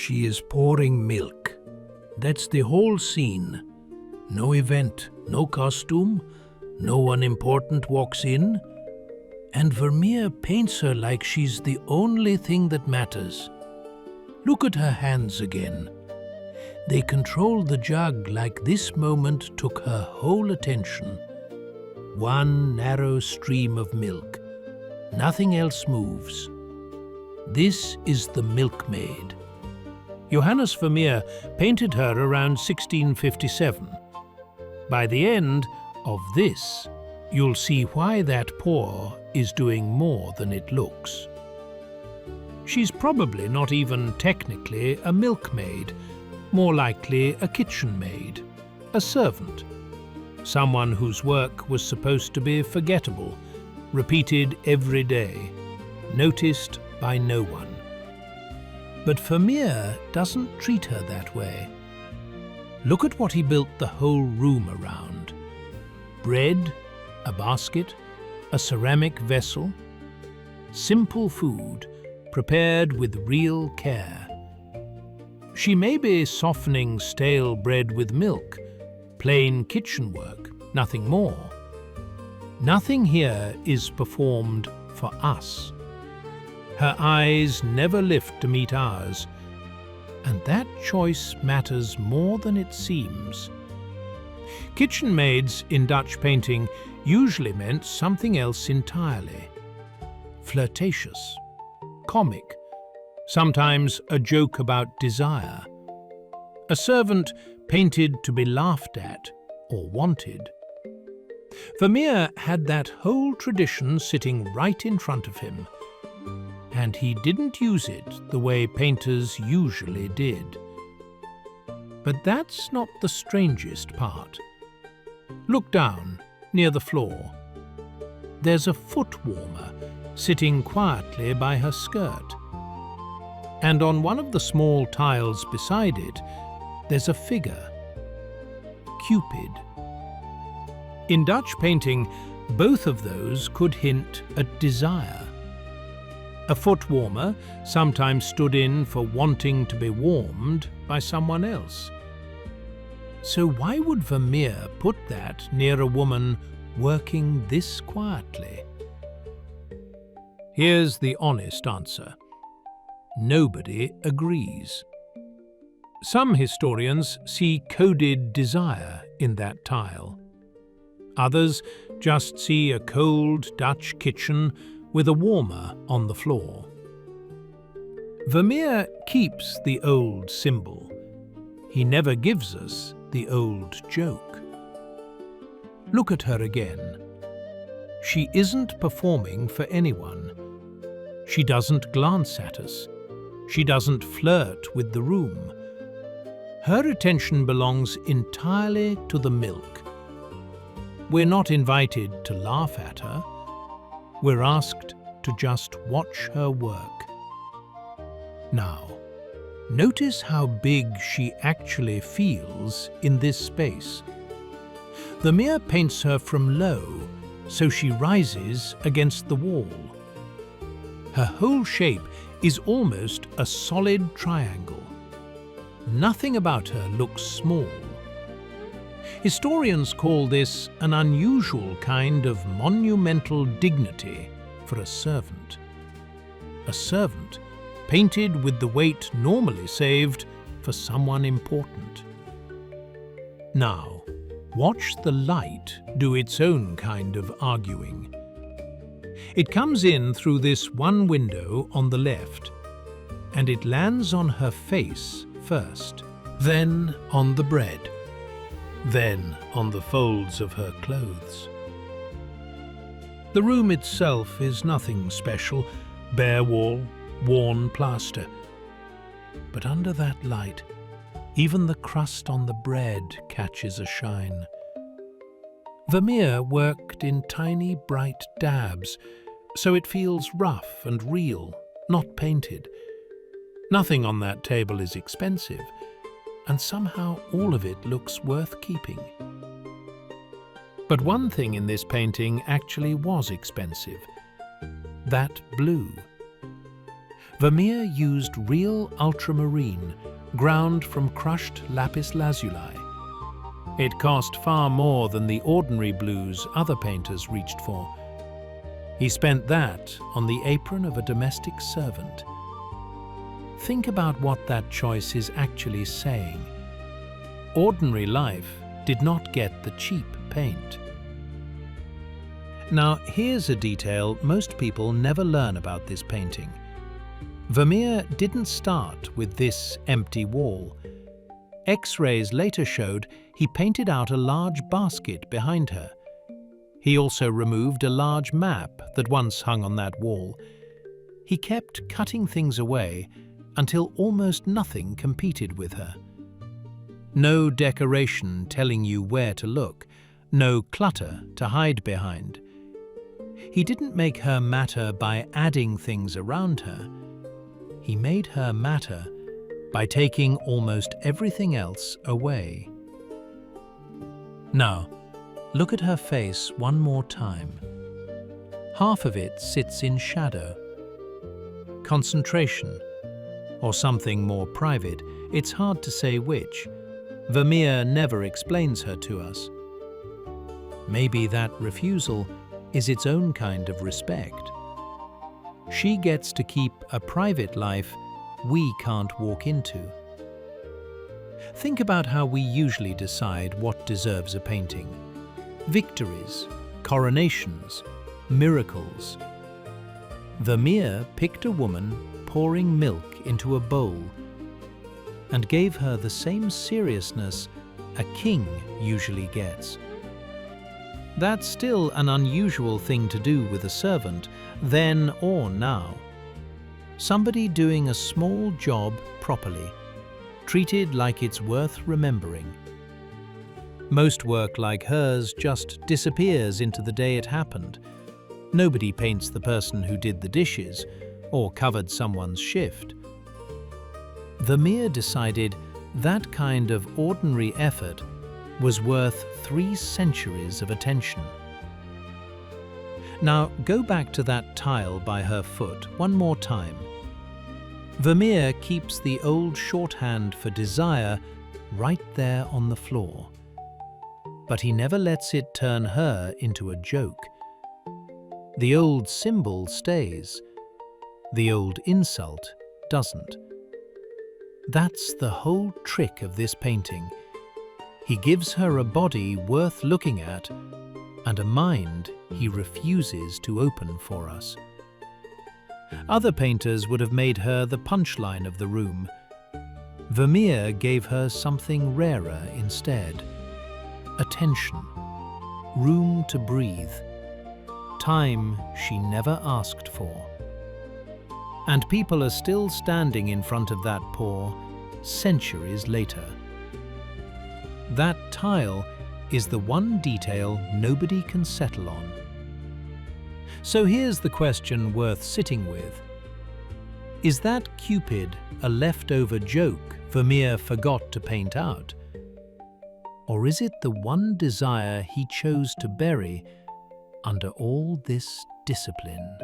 She is pouring milk. That's the whole scene. No event, no costume, no one important walks in, and Vermeer paints her like she's the only thing that matters. Look at her hands again. They control the jug like this moment took her whole attention. One narrow stream of milk. Nothing else moves. This is the Milkmaid. Johannes Vermeer painted her around 1657. By the end of this, you'll see why that pour is doing more than it looks. She's probably not even technically a milkmaid, more likely a kitchen maid, a servant, someone whose work was supposed to be forgettable, repeated every day, noticed by no one. But Vermeer doesn't treat her that way. Look at what he built the whole room around. Bread, a basket, a ceramic vessel, simple food prepared with real care. She may be softening stale bread with milk, plain kitchen work, nothing more. Nothing here is performed for us. Her eyes never lift to meet ours, and that choice matters more than it seems. Kitchen maids in Dutch painting usually meant something else entirely. Flirtatious, comic, sometimes a joke about desire. A servant painted to be laughed at or wanted. Vermeer had that whole tradition sitting right in front of him, and he didn't use it the way painters usually did. But that's not the strangest part. Look down, near the floor. There's a foot warmer sitting quietly by her skirt. And on one of the small tiles beside it, there's a figure. Cupid. In Dutch painting, both of those could hint at desire. A foot warmer sometimes stood in for wanting to be warmed by someone else. So why would Vermeer put that near a woman working this quietly? Here's the honest answer. Nobody agrees. Some historians see coded desire in that tile. Others just see a cold Dutch kitchen with a warmer on the floor. Vermeer keeps the old symbol. He never gives us the old joke. Look at her again. She isn't performing for anyone. She doesn't glance at us. She doesn't flirt with the room. Her attention belongs entirely to the milk. We're not invited to laugh at her. We're asked to just watch her work. Now, notice how big she actually feels in this space. Vermeer paints her from low, so she rises against the wall. Her whole shape is almost a solid triangle. Nothing about her looks small. Historians call this an unusual kind of monumental dignity for a servant. A servant painted with the weight normally saved for someone important. Now, watch the light do its own kind of arguing. It comes in through this one window on the left, and it lands on her face first, then on the bread, then on the folds of her clothes. The room itself is nothing special, bare wall, worn plaster. But under that light, even the crust on the bread catches a shine. Vermeer worked in tiny, bright dabs, so it feels rough and real, not painted. Nothing on that table is expensive, and somehow all of it looks worth keeping. But one thing in this painting actually was expensive. That blue. Vermeer used real ultramarine, ground from crushed lapis lazuli. It cost far more than the ordinary blues other painters reached for. He spent that on the apron of a domestic servant. Think about what that choice is actually saying. Ordinary life did not get the cheap paint. Now, here's a detail most people never learn about this painting. Vermeer didn't start with this empty wall. X-rays later showed he painted out a large basket behind her. He also removed a large map that once hung on that wall. He kept cutting things away until almost nothing competed with her. No decoration telling you where to look, no clutter to hide behind. He didn't make her matter by adding things around her. He made her matter by taking almost everything else away. Now, look at her face one more time. Half of it sits in shadow. Concentration, or something more private, it's hard to say which. Vermeer never explains her to us. Maybe that refusal is its own kind of respect. She gets to keep a private life we can't walk into. Think about how we usually decide what deserves a painting. Victories, coronations, miracles. Vermeer picked a woman pouring milk into a bowl and gave her the same seriousness a king usually gets. That's still an unusual thing to do with a servant, then or now. Somebody doing a small job properly, treated like it's worth remembering. Most work like hers just disappears into the day it happened. Nobody paints the person who did the dishes or covered someone's shift. Vermeer decided that kind of ordinary effort was worth 3 centuries of attention. Now go back to that tile by her foot one more time. Vermeer keeps the old shorthand for desire right there on the floor. But he never lets it turn her into a joke. The old symbol stays. The old insult doesn't. That's the whole trick of this painting. He gives her a body worth looking at and a mind he refuses to open for us. Other painters would have made her the punchline of the room. Vermeer gave her something rarer instead. Attention, room to breathe, time she never asked for. And people are still standing in front of that pour centuries later. That tile is the one detail nobody can settle on. So here's the question worth sitting with. Is that Cupid a leftover joke Vermeer forgot to paint out? Or is it the one desire he chose to bury under all this discipline?